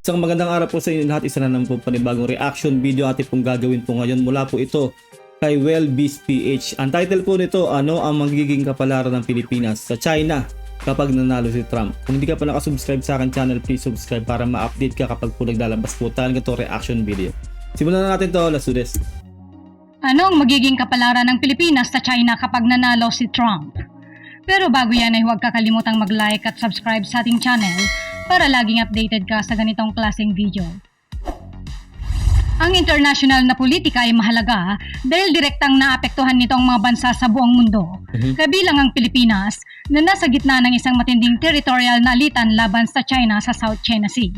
Isang magandang araw po sa inyo lahat. Isa na naman po panibagong reaction video ating pong gagawin po ngayon mula po ito kay Wellbeast PH. Ang title po nito, ano ang magiging kapalaran ng Pilipinas sa China kapag nanalo si Trump? Kung hindi ka pa nakasubscribe sa akin channel, please subscribe para ma-update ka kapag po naglalabas po tayo ng reaction video. Simulan na natin to, let's do this. Anong magiging kapalaran ng Pilipinas sa China kapag nanalo si Trump? Pero bago yan ay huwag kakalimutang mag-like at subscribe sa ating channel para laging updated ka sa ganitong klaseng video. Ang international na politika ay mahalaga dahil direktang naapektuhan nitong mga bansa sa buong mundo, kabilang ang Pilipinas na nasa gitna ng isang matinding territorial na alitan laban sa China sa South China Sea.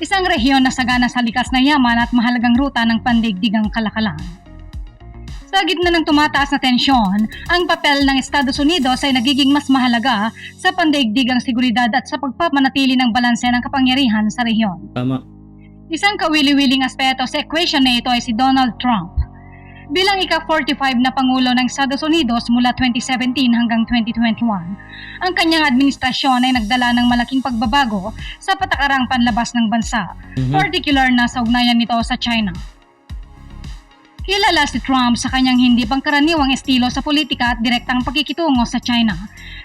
Isang rehiyon na sagana sa likas na yaman at mahalagang ruta ng pandaigdigang kalakalan. Sa gitna ng tumataas na tensyon, ang papel ng Estados Unidos ay nagiging mas mahalaga sa pandaigdigang seguridad at sa pagpapanatili ng balanse ng kapangyarihan sa rehiyon. Tama. Isang kawili-wiling aspeto sa equation na ito ay si Donald Trump. Bilang ika-45 na Pangulo ng Estados Unidos mula 2017 hanggang 2021, ang kanyang administrasyon ay nagdala ng malaking pagbabago sa patakarang panlabas ng bansa, particular na sa ugnayan nito sa China. Kilala si Trump sa kanyang hindi pangkaraniwang estilo sa politika at direktang pakikitungo sa China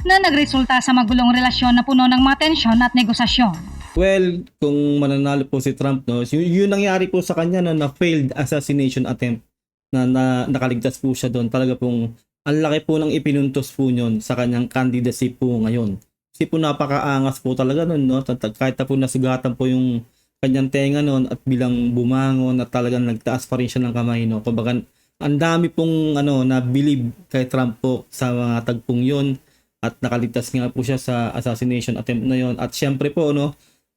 na nagresulta sa magulong relasyon na puno ng mga tensyon at negosasyon. Well, kung mananalo po si Trump, no, yun nangyari po sa kanya na failed assassination attempt na nakaligtas po siya doon. Talaga pong ang laki po ng ipinuntos po yun sa kanyang candidacy po ngayon. Kasi po napakaangas po talaga nun, no? Kahit na po nasugatan po yung kanyang tenga noon at bilang bumangon at talagang nagtaas pa rin siya ng kamay, no. Kumbaga ang dami pong na believe kay Trump po sa mga tagpong yun at nakaligtas nga po siya sa assassination attempt na yon. At syempre po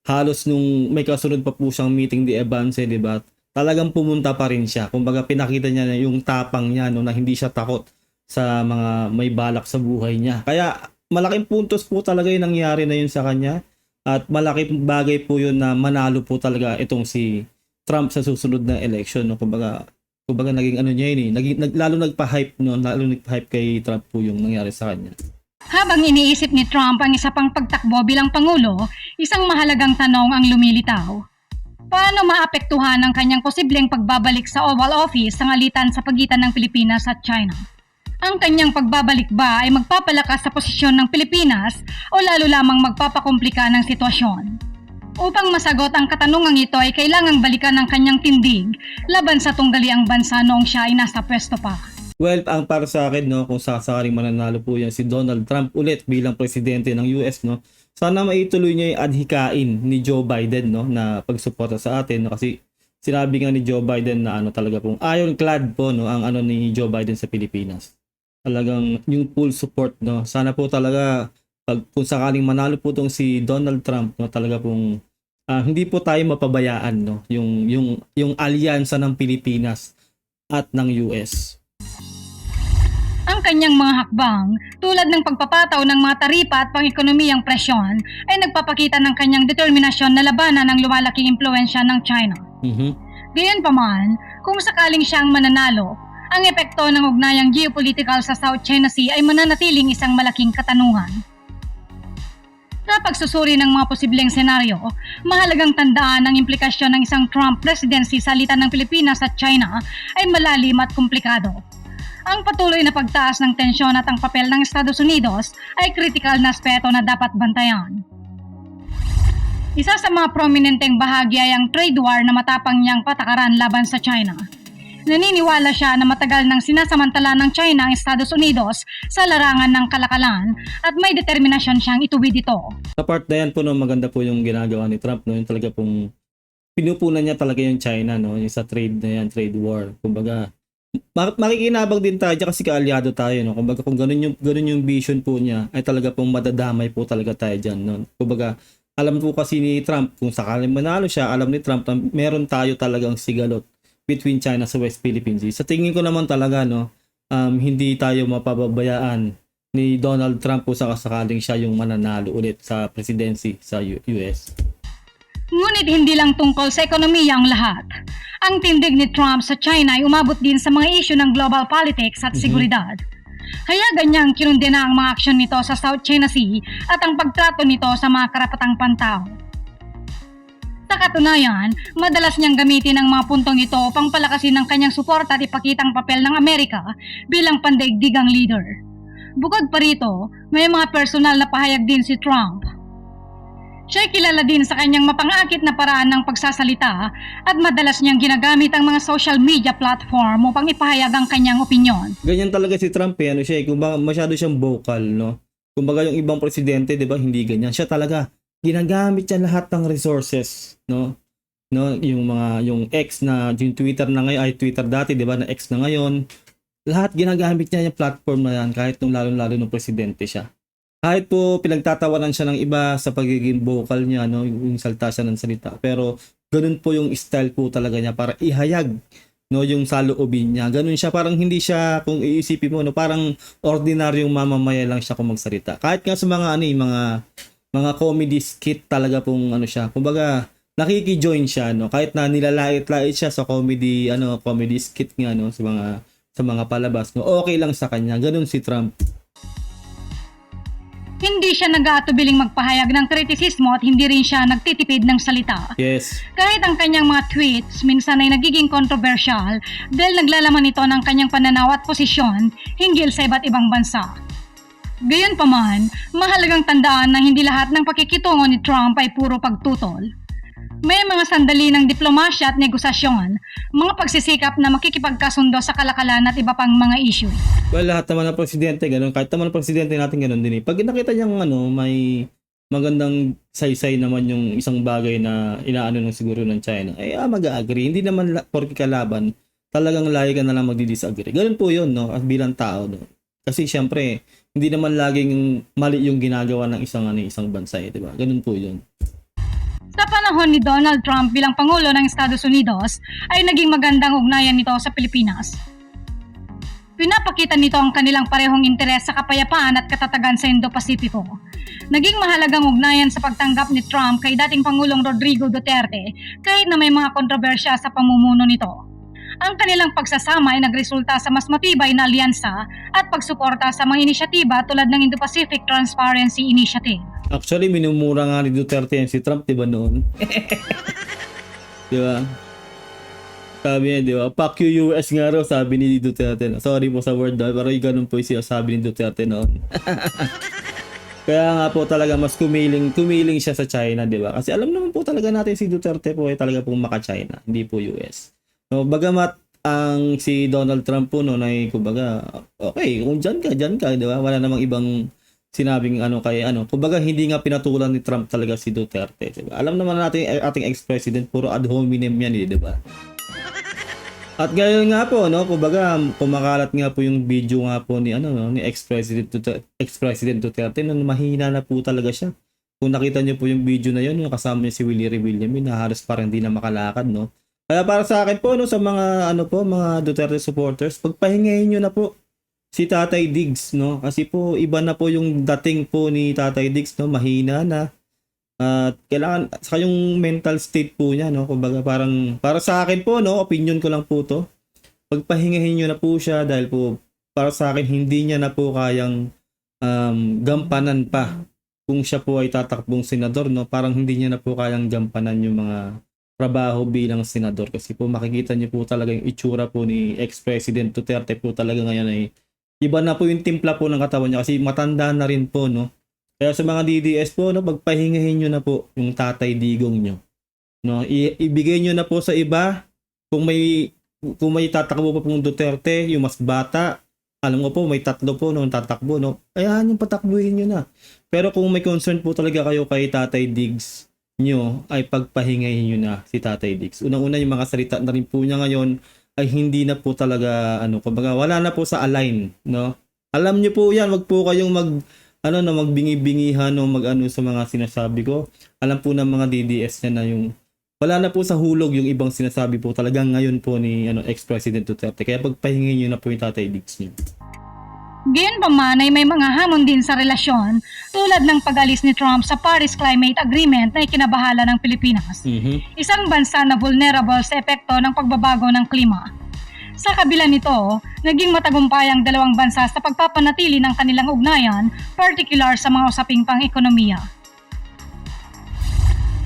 halos nung may kasunod pa po siyang meeting di Evans, di ba? Talagang pumunta pa rin siya. Kumbaga pinakita niya na yung tapang niya, no, na hindi siya takot sa mga may balak sa buhay niya. Kaya malaking puntos po talaga yung nangyari na yun sa kanya. At malaking bagay po yun na manalo po talaga itong si Trump sa susunod na election, no? Kumbaga naging niya yun lalo nagpa-hype, no? Lalo nagpa-hype kay Trump po yung nangyari sa kanya. Habang iniisip ni Trump ang isa pang pagtakbo bilang Pangulo, isang mahalagang tanong ang lumilitaw. Paano maapektuhan ang kanyang posibleng pagbabalik sa Oval Office ang alitan sa pagitan ng Pilipinas at China? Ang kanyang pagbabalik ba ay magpapalakas sa posisyon ng Pilipinas o lalo lamang magpapakomplika ng sitwasyon? Upang masagot ang katanungang ito ay kailangang balikan ng kanyang tindig laban sa tunggaliang bansa noong siya ay nasa pwesto pa. Well, ang para sa akin, no, kung sakaling mananalo po yan si Donald Trump ulit bilang presidente ng US, no, sana maituloy niya yung adhikain ni Joe Biden, no, na pagsuporta sa atin, no, kasi sinabi nga ni Joe Biden na talaga pong ironclad po, no, ang ni Joe Biden sa Pilipinas. Talagang yung full support, no. Sana po talaga kung sakaling manalo po tong si Donald Trump, no, talaga pong hindi po tayo mapabayaan, no, yung alyansa ng Pilipinas at ng US. Ang kanyang mga hakbang, tulad ng pagpapataw ng mga taripa at pang-ekonomiyang presyon, ay nagpapakita ng kanyang determinasyon na labanan ang lumalaking impluensya ng China. Gayunpaman, kung sakaling siya ang mananalo, ang epekto ng ugnayang geopolitical sa South China Sea ay mananatiling isang malaking katanungan. Sa pagsusuri ng mga posibleng senaryo, mahalagang tandaan ang implikasyon ng isang Trump presidency sa alitan ng Pilipinas at China ay malalim at komplikado. Ang patuloy na pagtaas ng tensyon at ang papel ng Estados Unidos ay kritikal na aspeto na dapat bantayan. Isa sa mga prominenteng bahagi ay ang trade war na matapang niyang patakaran laban sa China. Naniniwala siya na matagal nang sinasamantala ng China ang Estados Unidos sa larangan ng kalakalan at may determinasyon siyang ituwid ito. Sa part na yan po, no, maganda po yung ginagawa ni Trump, no, yung talaga pong pinupunan niya talaga yung China, no, yung sa trade na yan, trade war. Kumbaga makikinabang din tayo kasi kaalyado tayo, no. Kumbaga kung ganun yung vision po niya ay talaga pong madadamay po talaga tayo diyan, no. Kumbaga alam po kasi ni Trump kung sakaling manalo siya, alam ni Trump na meron tayo talagang sigalot between China sa West Philippine Sea. Sa tingin ko naman talaga, no, hindi tayo mapababayaan ni Donald Trump kung sakaling siya yung mananalo ulit sa presidency sa US. Ngunit hindi lang tungkol sa ekonomiya ang lahat. Ang tindig ni Trump sa China ay umabot din sa mga isyu ng global politics at seguridad. Hayagan niyang kinundena ang mga aksyon nito sa South China Sea at ang pagtrato nito sa mga karapatang pantao. Sa Sa katunayan, madalas niyang gamitin ang mga puntong ito upang palakasin ang kanyang suporta at ipakitang papel ng Amerika bilang pandaigdigang leader. Bukod pa rito, may mga personal na pahayag din si Trump. Siya ay kilala din sa kanyang mapangakit na paraan ng pagsasalita at madalas niyang ginagamit ang mga social media platform upang ipahayag ang kanyang opinyon. Ganyan talaga si Trump ano siya, kumbaga masyado siyang vocal, no? Kumbaga yung ibang presidente, 'di ba, hindi ganyan. Siya talaga ginagamit niya lahat ng resources, no? No, yung X na yung Twitter na ngayon ay Twitter dati, 'di ba, na X na ngayon. Lahat ginagamit niya yung platform na yan kahit nung lalo-lalo nung presidente siya. Kahit po pinagtatawanan siya ng iba sa pagiging vocal niya, no, yung salta siya ng salita. Pero ganun po yung style po talaga niya para ihayag, no, yung saloobin niya. Ganun siya, parang hindi siya, kung iisipin mo, no, parang ordinaryong mamamaya lang siya kung magsalita. Kahit nga sa mga mga comedy skit talaga pong siya. Kumbaga nakiki-join siya, no, kahit na nilalait-lait siya sa comedy skit nga, no, sa mga palabas, no, okay lang sa kanya. Ganun si Trump. Hindi siya nag-aatubiling magpahayag ng kritisismo at hindi rin siya nagtitipid ng salita. Yes. Kahit ang kanyang mga tweets minsan ay nagiging controversial dahil naglalaman ito ng kanyang pananaw at posisyon hinggil sa iba't ibang bansa. Gayunpaman, mahalagang tandaan na hindi lahat ng pakikitungo ni Trump ay puro pagtutol. May mga sandali ng diplomasya at negosasyon, mga pagsisikap na makikipagkasundo sa kalakalan at iba pang mga issue. Well, lahat naman ng presidente, ganun. Kahit naman ng presidente natin, ganun din eh. Pag nakita niyang may magandang saysay naman yung isang bagay na inaano ng siguro ng China, mag-agree. Hindi naman porke kalaban, talagang lagi ka na lang magdi-disagree. Ganun po yun, no? At bilang tao, no? Kasi syempre, hindi naman laging mali yung ginagawa ng isang bansa, di ba? Ganun po yun. Sa panahon ni Donald Trump bilang Pangulo ng Estados Unidos, ay naging magandang ugnayan nito sa Pilipinas. Pinapakita nito ang kanilang parehong interes sa kapayapaan at katatagan sa Indo-Pasipiko. Naging mahalagang ugnayan sa pagtanggap ni Trump kay dating Pangulong Rodrigo Duterte kahit na may mga kontrobersya sa pamumuno nito. Ang kanilang pagsasama ay nagresulta sa mas matibay na alyansa at pagsuporta sa mga inisyatiba tulad ng Indo-Pacific Transparency Initiative. Actually, minumura nga ni Duterte yan si Trump, di ba noon? Di ba? Sabi niya, di ba? Fuck you US nga raw, sabi ni Duterte. Sorry po sa word, pero ganun po yung sabi ni Duterte noon. Kaya nga po talaga mas kumiling siya sa China, di ba? Kasi alam naman po talaga natin si Duterte po ay talaga pong maka-China, hindi po US. So, bagamat ang si Donald Trump po noon ay kumbaga, okay, kung dyan ka, di ba? Wala namang ibang sinabing kumbaga hindi nga pinatulan ni Trump talaga si Duterte, diba? Alam naman natin ating ex-president puro ad hominem yan, di ba? At gayon nga po, no, kumbaga kumakalat nga po yung video nga po ni ex-president Duterte na mahina na po talaga siya. Kung nakita niyo po yung video na yun, yung kasama niya si Willie Revilla, na halos parang hindi na makalakad, no. Kaya para sa akin po, no, sa mga mga Duterte supporters, pagpahingayin niyo na po si Tatay Diggs, no? Kasi po iba na po yung dating po ni Tatay Diggs, no? Mahina na. At kailangan sa yung mental state po niya, no? Kumbaga parang para sa akin po, no, opinion ko lang po to. Pagpahingahin niyo na po siya dahil po para sa akin hindi niya na po kayang gampanan pa kung siya po ay tatakbong senador, no? Parang hindi niya na po kayang gampanan yung mga trabaho bilang senador kasi po makikita niyo po talaga yung itsura po ni ex-president Duterte po talaga ngayon ay iba na po yung timpla po ng katawan niya kasi matanda na rin po, no? Kaya sa mga DDS po, no, pagpahingahin nyo na po yung Tatay Digong nyo. No? Ibigay nyo na po sa iba. Kung may tatakbo pa pong Duterte, yung mas bata, alam ko po, may 3 po nung tatakbo, no? Ayan yung patakbuhin nyo na. Pero kung may concern po talaga kayo kay Tatay Diggs nyo, ay pagpahingahin nyo na si Tatay Diggs. Unang-una yung mga salita na rin po niya ngayon, ay hindi na po talaga kumbaga wala na po sa align, no? Alam niyo po 'yan, wag po kayong magbingi-bingihan o sa mga sinasabi ko. Alam po ng mga DDS na yung wala na po sa hulog yung ibang sinasabi po talagang ngayon po ni ex-president Duterte. Kaya pagpahingin niyo na po yung Tatay Diggs niyo. Gayunpaman ay may mga hamon din sa relasyon tulad ng pag-alis ni Trump sa Paris Climate Agreement na ikinabahala ng Pilipinas. Isang bansa na vulnerable sa epekto ng pagbabago ng klima. Sa kabila nito, naging matagumpay ang dalawang bansa sa pagpapanatili ng kanilang ugnayan, particular sa mga usaping pang-ekonomiya.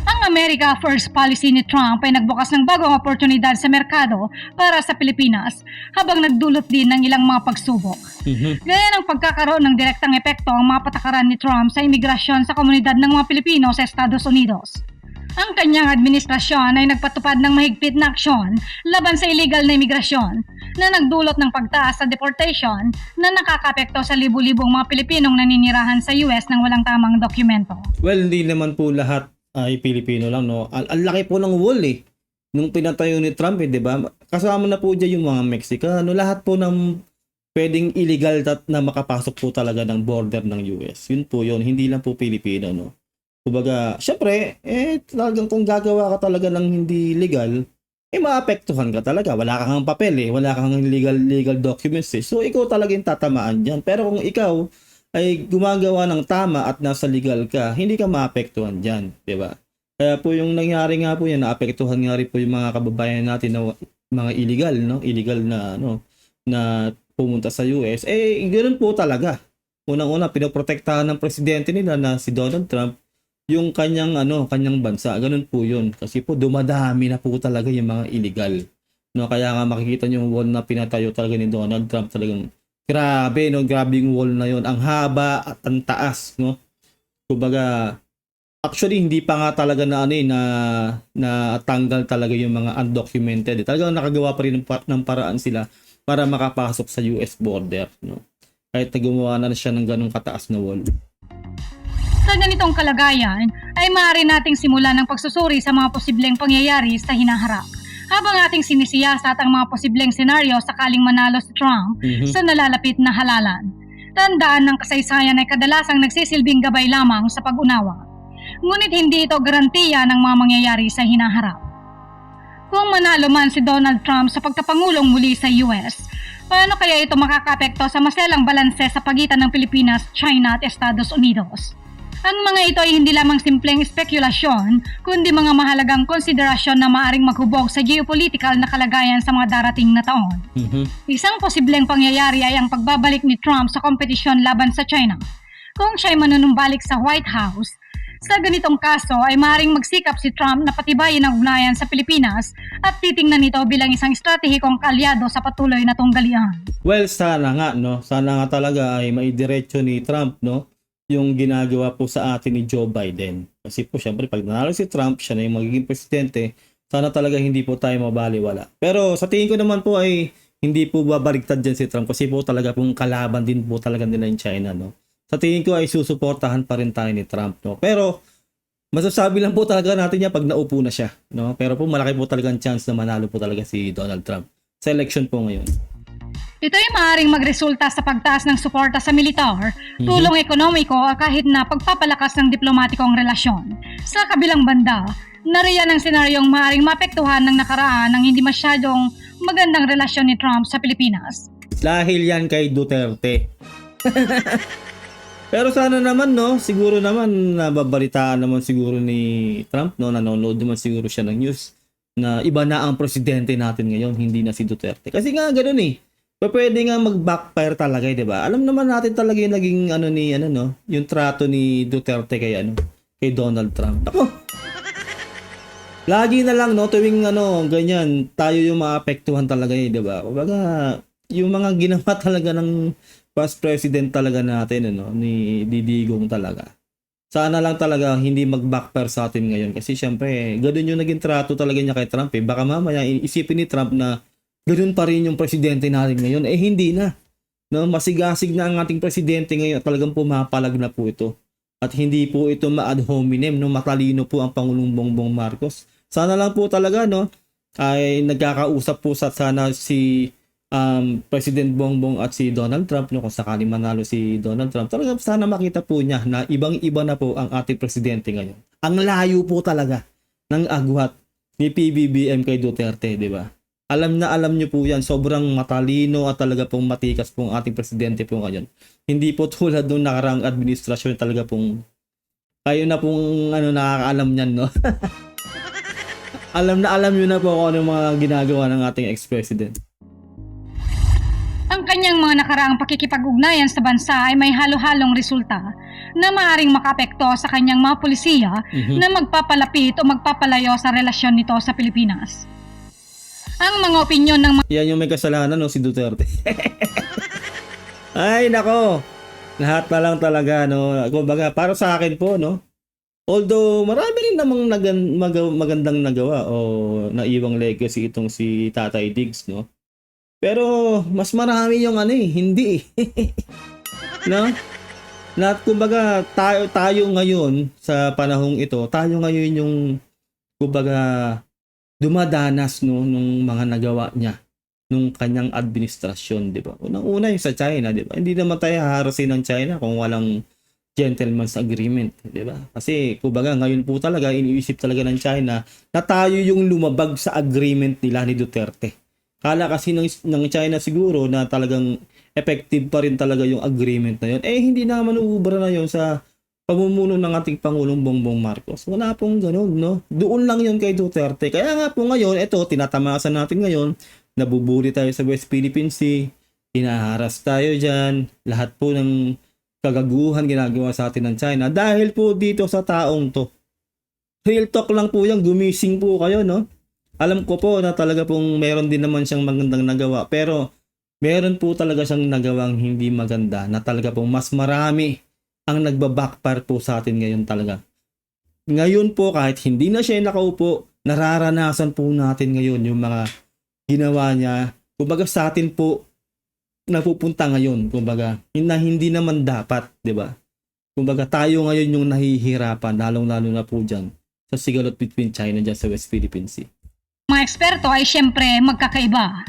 Ang Ang America First policy ni Trump ay nagbukas ng bagong oportunidad sa merkado para sa Pilipinas habang nagdulot din ng ilang mga pagsubok. Gaya ng pagkakaroon ng direktang epekto ang mga patakaran ni Trump sa imigrasyon sa komunidad ng mga Pilipino sa Estados Unidos. Ang kanyang administrasyon ay nagpatupad ng mahigpit na aksyon laban sa illegal na imigrasyon na nagdulot ng pagtaas sa deportation na nakakapekto sa libu-libong mga Pilipinong naninirahan sa US ng walang tamang dokumento. Well, hindi naman po lahat ay Pilipino lang, no? Ang laki po ng wall eh. Nung pinatayo ni Trump, eh, di ba? Kasama na po dyan yung mga Mexicano, lahat po ng pwedeng illegal na makapasok po talaga ng border ng US. Yun po yun, hindi lang po Pilipino, no? Kumbaga, syempre, talagang kung gagawa ka talaga ng hindi legal, maapektuhan ka talaga. Wala kang papel eh, wala kang legal documents eh. So, ikaw talaga yung tatamaan dyan. Pero kung ikaw ay gumagawa ng tama at nasa legal ka, hindi ka maapektuhan dyan, di ba? Kaya po yung nangyari nga po yan, naapektuhan nga rin po yung mga kababayan natin na mga illegal, no? Illegal na, na pumunta sa US. Ganoon po talaga. Unang-una, pinoprotektahan ng presidente nila na si Donald Trump yung kanyang bansa. Ganun po yun. Kasi po dumadami na po talaga yung mga illegal. No, kaya nga makikita niyo yung wall na pinatayo talaga ni Donald Trump, talagang grabe, no? Grabe yung wall na yun. Ang haba at ang taas, no? Kumbaga, actually hindi pa nga talaga na tanggal talaga yung mga undocumented. Talagang nakagawa pa rin ng paraan sila para makapasok sa US border, no? Kahit gumawa na siya ng ganung kataas na wall. Sa ganitong kalagayan, ay maaari nating simulan ng pagsusuri sa mga posibleng pangyayari sa hinaharap. Habang ating sinisiyasat ang mga posibleng senaryo sakaling manalo si Trump sa nalalapit na halalan. Tandaan ng kasaysayan ay kadalasang nagsisilbing gabay lamang sa pag-unawa. Ngunit hindi ito garantiya ng mga mangyayari sa hinaharap. Kung manalo man si Donald Trump sa pagkapangulong muli sa US, paano kaya ito makakapekto sa maselang balanse sa pagitan ng Pilipinas, China at Estados Unidos? Ang mga ito ay hindi lamang simpleng spekulasyon, kundi mga mahalagang konsiderasyon na maaring maghubog sa geopolitical na kalagayan sa mga darating na taon. Isang posibleng pangyayari ay ang pagbabalik ni Trump sa kompetisyon laban sa China. Kung siya'y manunumbalik sa White House, sa ganitong kaso ay maaaring magsikap si Trump na patibayin ang ugnayan sa Pilipinas at titingnan ito bilang isang estratehikong kaalyado sa patuloy na tunggalian. Well, sana nga, no? Sana nga talaga ay maidiretso ni Trump, no? Yung ginagawa po sa atin ni Joe Biden. Kasi po syempre pag nanalo si Trump, siya na yung magiging presidente, sana talaga hindi po tayo mabaliwala. Pero sa tingin ko naman po ay hindi po babaligtad dyan si Trump kasi po talaga pong kalaban din po talaga nila yung China, no? Sa tingin ko ay susuportahan pa rin tayo ni Trump, no? Pero masasabi lang po talaga natin niya pag naupo na siya, no? Pero po malaki po talagang chance na manalo po talaga si Donald Trump sa election po ngayon. Ito ay maaaring magresulta sa pagtaas ng suporta sa militar, tulong ekonomiko o kahit na pagpapalakas ng diplomatikong relasyon. Sa kabilang banda, nariyan ang senaryong maaaring maapektuhan ng nakaraan ng hindi masyadong magandang relasyon ni Trump sa Pilipinas. Dahil yan kay Duterte. Pero sana naman, no, siguro naman nababalitaan naman siguro ni Trump, no, nanonood naman siguro siya ng news na iba na ang presidente natin ngayon, hindi na si Duterte. Kasi nga ganoon eh. Pwede nga mag-backfire talaga, 'di ba? Alam naman natin talaga yung naging yung trato ni Duterte kay Donald Trump. Ako. Lagi na lang tuwing ganyan, tayo yung maapektuhan talaga 'di ba? Kumbaga, yung mga ginawa talaga ng past president talaga natin ni Didigong talaga. Sana lang talaga hindi mag-backfire sa atin ngayon kasi syempre, ganoon yung naging trato talaga niya kay Trump eh. Baka mamaya isipin ni Trump na ganoon pa rin yung presidente natin ngayon. Hindi na. No, masigasig na ang ating presidente ngayon. Talagang pumapalag na po ito. At hindi po ito ma-ad hominem. No, matalino po ang Pangulong Bongbong Marcos. Sana lang po talaga ay nagkakausap po sana si President Bongbong at si Donald Trump kung sakaling manalo si Donald Trump. Talagang sana makita po niya na ibang-iba na po ang ating presidente ngayon. Ang layo po talaga ng agwat ni PBBM kay Duterte, di ba? Alam niyo po yan, sobrang matalino at talaga pong matikas pong ating presidente po ngayon. Hindi po tulad nung nakarang administrasyon talaga pong kayo na pong nakakaalam niyan, no? alam niyo na po kung ano mga ginagawa ng ating ex-president. Ang kanyang mga nakaraang pakikipag-ugnayan sa bansa ay may halo-halong resulta na maaaring makaapekto sa kanyang mga pulisiya na magpapalapit o magpapalayo sa relasyon nito sa Pilipinas. Ang mga opinyon ng Yan yung may kasalanan, no, si Duterte. Ay, nako. Lahat na lang talaga, no. Kumbaga, para sa akin po, no. Although, marami rin namang magandang nagawa o naiwang legacy itong si Tatay Diggs, no. Pero, mas marami yung hindi no? Kumbaga, tayo ngayon, sa panahong ito, tayo ngayon yung, kumbaga, dumadanas, no, nung mga nagawa niya nung kanyang administrasyon, di ba? Unang-una yung sa China, di ba? Hindi naman tayo haharasin ng China kung walang gentleman's agreement, di ba? Kasi, kumbaga, ngayon po talaga, iniisip talaga ng China na tayo yung lumabag sa agreement nila ni Duterte. Kala kasi ng China siguro na talagang effective pa rin talaga yung agreement na yun. Eh, hindi naman uubra na yun sa pamumuno ng ating Pangulong Bongbong Marcos. Wala pong ganun, no? Doon lang yun kay Duterte. Kaya nga po ngayon, ito, tinatamasan natin ngayon, nabubuli tayo sa West Philippine Sea, hinaharas tayo dyan, lahat po ng kagaguhan ginagawa sa atin ng China dahil po dito sa taong to. Real talk lang po yan, gumising po kayo, no? Alam ko po na talaga pong meron din naman siyang magandang nagawa, pero meron po talaga siyang nagawang hindi maganda na talaga pong mas marami ang nagbabackfire po sa atin ngayon talaga. Ngayon po, kahit hindi na siya nakaupo, nararanasan po natin ngayon yung mga ginawa niya. Kumbaga sa atin po napupunta ngayon, kumbaga na hindi naman dapat, 'di ba? Kumbaga tayo ngayon yung nahihirapan, lalong-lalo na po diyan sa sigalot between China and sa West Philippine Sea. mga eksperto ay siyempre magkakaiba.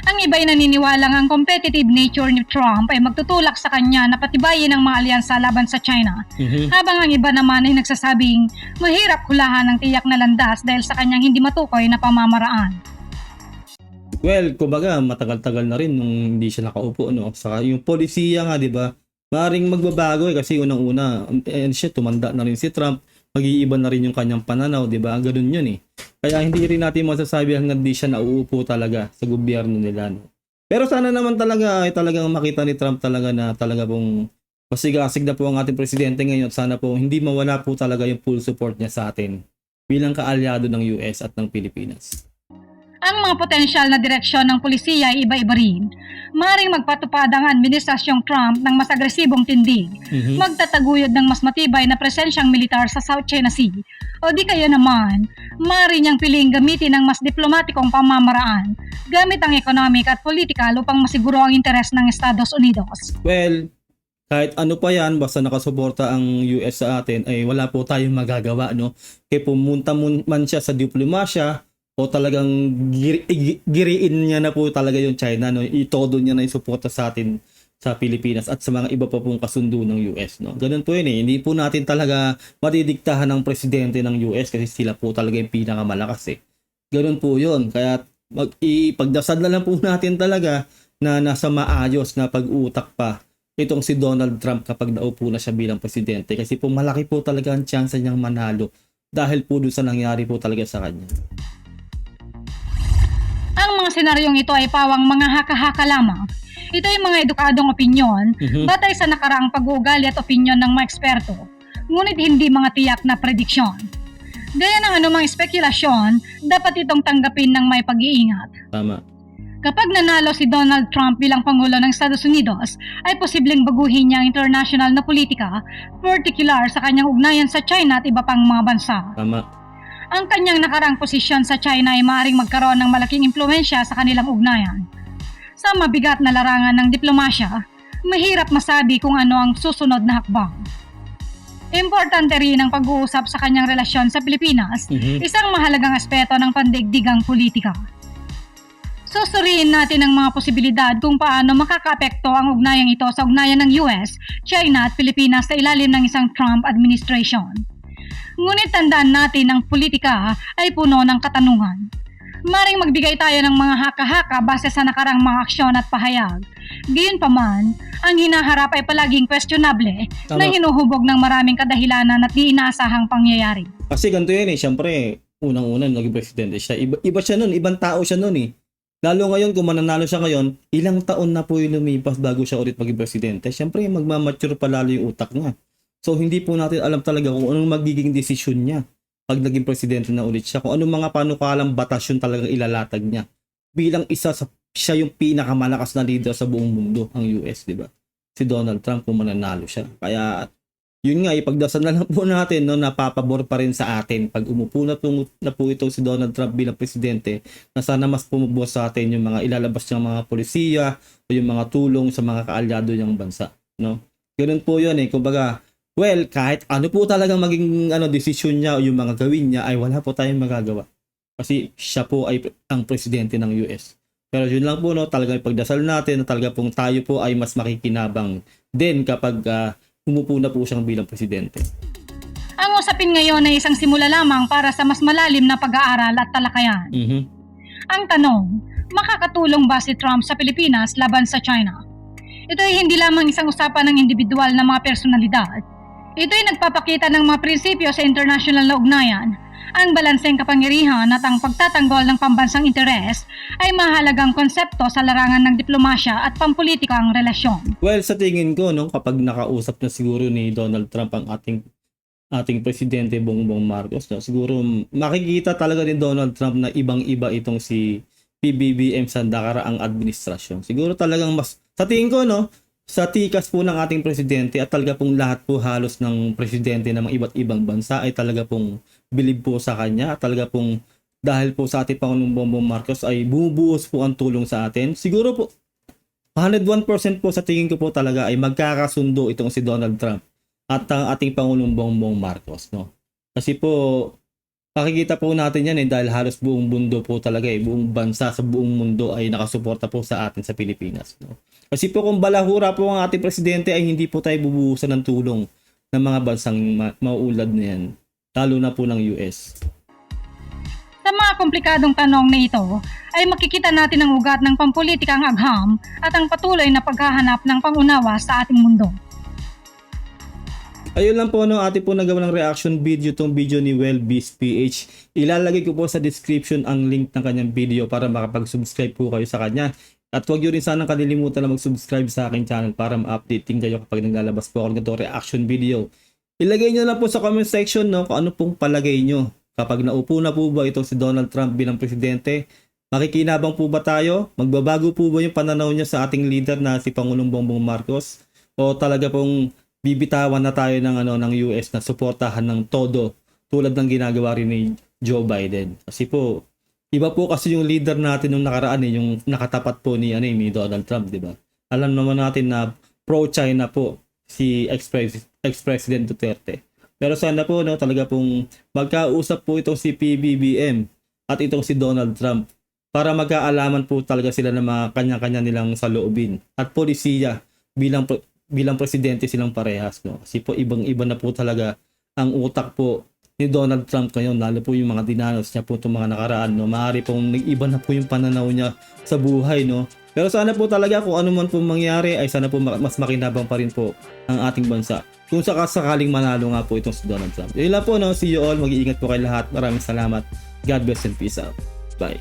Ang iba ay naniniwalang ang competitive nature ni Trump ay magtutulak sa kanya na patibayin ang mga alyansa laban sa China. Habang ang iba naman ay nagsasabing mahirap hulahan ang tiyak na landas dahil sa kanyang hindi matukoy na pamamaraan. Well, kumbaga matagal-tagal na rin nung hindi siya nakaupo, no? Saka yung polisiya nga, 'di ba? Maring magbabago kasi unang-una, tumanda na rin si Trump, mag-iiba na rin yung kanyang pananaw, 'di ba? Ganun 'yun eh. Kaya hindi rin natin masasabi hanggang di siya nauupo talaga sa gobyerno nila, no? Pero sana naman talaga ay talagang makita ni Trump talaga na talaga pong masigasig na po ang ating presidente ngayon at sana po hindi mawala po talaga yung full support niya sa atin bilang kaalyado ng US at ng Pilipinas. Ang mga potensyal na direksyon ng pulisiya ay iba-iba rin. Maring magpatupad ang administrasyong Trump ng mas agresibong tindig, magtataguyod ng mas matibay na presensyang militar sa South China Sea, o di kaya naman, maring niyang piling gamitin ang mas diplomatikong pamamaraan gamit ang economic at political upang masiguro ang interes ng Estados Unidos. Well, kahit ano pa yan, basta nakasuporta ang US sa atin, ay wala po tayong magagawa, no? Kaya pumunta man siya sa diplomasya, o talagang giriin niya na po talaga yung China, no? Itodo niya na yung suporta sa atin sa Pilipinas at sa mga iba pa pong kasundo ng US, no? Ganun po yun eh. Hindi po natin talaga matidiktahan ng presidente ng US kasi sila po talaga yung pinakamalakas eh. Ganun po yun. Kaya ipagdasal na lang po natin talaga na nasa maayos na pag-utak pa itong si Donald Trump kapag naupo na siya bilang presidente kasi po malaki po talaga ang chance niyang manalo dahil po doon sa nangyari po talaga sa kanya. Ang mga senaryong ito ay pawang mga haka-haka lamang. Ito ay mga edukadong opinyon, batay sa nakaraang pag-uugali at opinyon ng mga eksperto, ngunit hindi mga tiyak na prediksyon. Gaya ng anumang spekulasyon, dapat itong tanggapin ng may pag-iingat. Tama. Kapag nanalo si Donald Trump bilang Pangulo ng Estados Unidos, ay posibleng baguhin niya ang international na politika, particular sa kanyang ugnayan sa China at iba pang mga bansa. Tama. Ang kanyang nakarang posisyon sa China ay maaaring magkaroon ng malaking impluensya sa kanilang ugnayan. Sa mabigat na larangan ng diplomasya, mahirap masabi kung ano ang susunod na hakbang. Importante rin ang pag-uusap sa kanyang relasyon sa Pilipinas, isang mahalagang aspeto ng pandaigdigang politika. Susuriin natin ang mga posibilidad kung paano makakaapekto ang ugnayang ito sa ugnayan ng US, China at Pilipinas sa ilalim ng isang Trump administration. Ngunit tandaan natin ang politika ay puno ng katanungan. Maring magbigay tayo ng mga haka-haka base sa nakarang mga aksyon at pahayag. Gayunpaman, ang hinaharap ay palaging questionable na hinuhubog ng maraming kadahilanan at di inaasahang pangyayari. Kasi ganito yan eh, syempre, unang-una naging presidente siya. Iba siya nun, ibang tao siya nun eh. Lalo ngayon, kung mananalo siya ngayon, ilang taon na po yung lumipas bago siya ulit maging presidente. Siyempre, magmamature pa lalo yung utak niya. So, hindi po natin alam talaga kung anong magiging desisyon niya pag naging presidente na ulit siya. Kung anong mga panukalang batas yung talagang ilalatag niya. Bilang siya yung pinakamalakas na leader sa buong mundo, ang US, di ba? Si Donald Trump kung mananalo siya. Kaya, yun nga, ipagdasal na lang po natin, no, napapabor pa rin sa atin pag umupo na po ito si Donald Trump bilang presidente, na sana mas pumubos sa atin yung mga ilalabas niyang mga polisiya o yung mga tulong sa mga kaalyado niyang bansa, no? Ganun po yun kumbaga, well, kahit ano po talagang maging desisyon niya o yung mga gawin niya ay wala po tayong magagawa. Kasi siya po ay ang presidente ng US. Pero yun lang po, no, talagang ipagdasal natin na talaga pong tayo po ay mas makikinabang din kapag umupo na po siyang bilang presidente. Ang usapin ngayon ay isang simula lamang para sa mas malalim na pag-aaral at talakayan. Ang tanong, makakatulong ba si Trump sa Pilipinas laban sa China? Ito ay hindi lamang isang usapan ng individual na mga personalidad. Ito ay nagpapakita ng mga prinsipyo sa international na ugnayan. Ang balanseng kapangyarihan at ang pagtatanggol ng pambansang interes ay mahalagang konsepto sa larangan ng diplomasya at pampolitikang relasyon. Well, sa tingin ko, no, kapag nakausap na siguro ni Donald Trump ang ating presidente Bongbong Marcos, no, siguro makikita talaga ni Donald Trump na ibang-iba itong si PBBM sa nakaraang administrasyon. Siguro talagang sa tingin ko, no, sa tikas po ng ating presidente at talaga pong lahat po halos ng presidente ng mga iba't ibang bansa ay talaga pong bilib po sa kanya at talaga pong dahil po sa ating Pangulong Bongbong Marcos ay bumubuhos po ang tulong sa atin. Siguro po 101% po sa tingin ko po talaga ay magkakasundo itong si Donald Trump at ang ating Pangulong Bongbong Marcos, no. Kasi po makikita po natin yan dahil halos buong mundo po talaga buong bansa sa buong mundo ay nakasuporta po sa atin sa Pilipinas, no. Kasi po kung balahura po ang ating presidente ay hindi po tayo bubuhusan ng tulong ng mga bansang mauulad na yan, lalo na po ng US. Sa mga komplikadong tanong na ito, ay makikita natin ang ugat ng pampolitikang agham at ang patuloy na paghahanap ng pangunawa sa ating mundo. Ayun lang po, no, ate po nagawa ng reaction video tong video ni Wellbeast PH. Ilalagay ko po sa description ang link ng kanyang video para makapag-subscribe po kayo sa kanya. At huwag nyo rin sanang kalilimutan na mag-subscribe sa aking channel para ma-updating kayo kapag naglalabas po ako ng ganito reaction video. Ilagay nyo lang po sa comment section, no, kung ano pong palagay nyo. Kapag naupo na po ba ito si Donald Trump bilang presidente, makikinabang po ba tayo? Magbabago po ba yung pananaw niya sa ating leader na si Pangulong Bongbong Marcos? O talaga pong bibitawan na tayo ng US na suportahan ng todo tulad ng ginagawa rin ni Joe Biden? Kasi po, iba po kasi yung leader natin nung nakaraan yung nakatapat po ni Donald Trump, di ba? Alam naman natin na pro-China po si ex-President Duterte. Pero sana po, no, talaga pong magkausap po itong si PBBM at itong si Donald Trump para magkaalaman po talaga sila ng mga kanya-kanya nilang saloobin at polisiya bilang presidente silang parehas, no? Kasi po ibang-iba na po talaga ang utak po ni Donald Trump ngayon, lalo po yung mga dinanos niya po itong mga nakaraan, no? Maaari pong nag-iba na po yung pananaw niya sa buhay, no? Pero sana po talaga kung ano man po mangyari ay sana po mas makinabang pa rin po ang ating bansa kung sakaling manalo nga po itong si Donald Trump. Yun lang po, no? See you all. Mag-iingat po kayo lahat. Maraming salamat. God bless and peace out. Bye.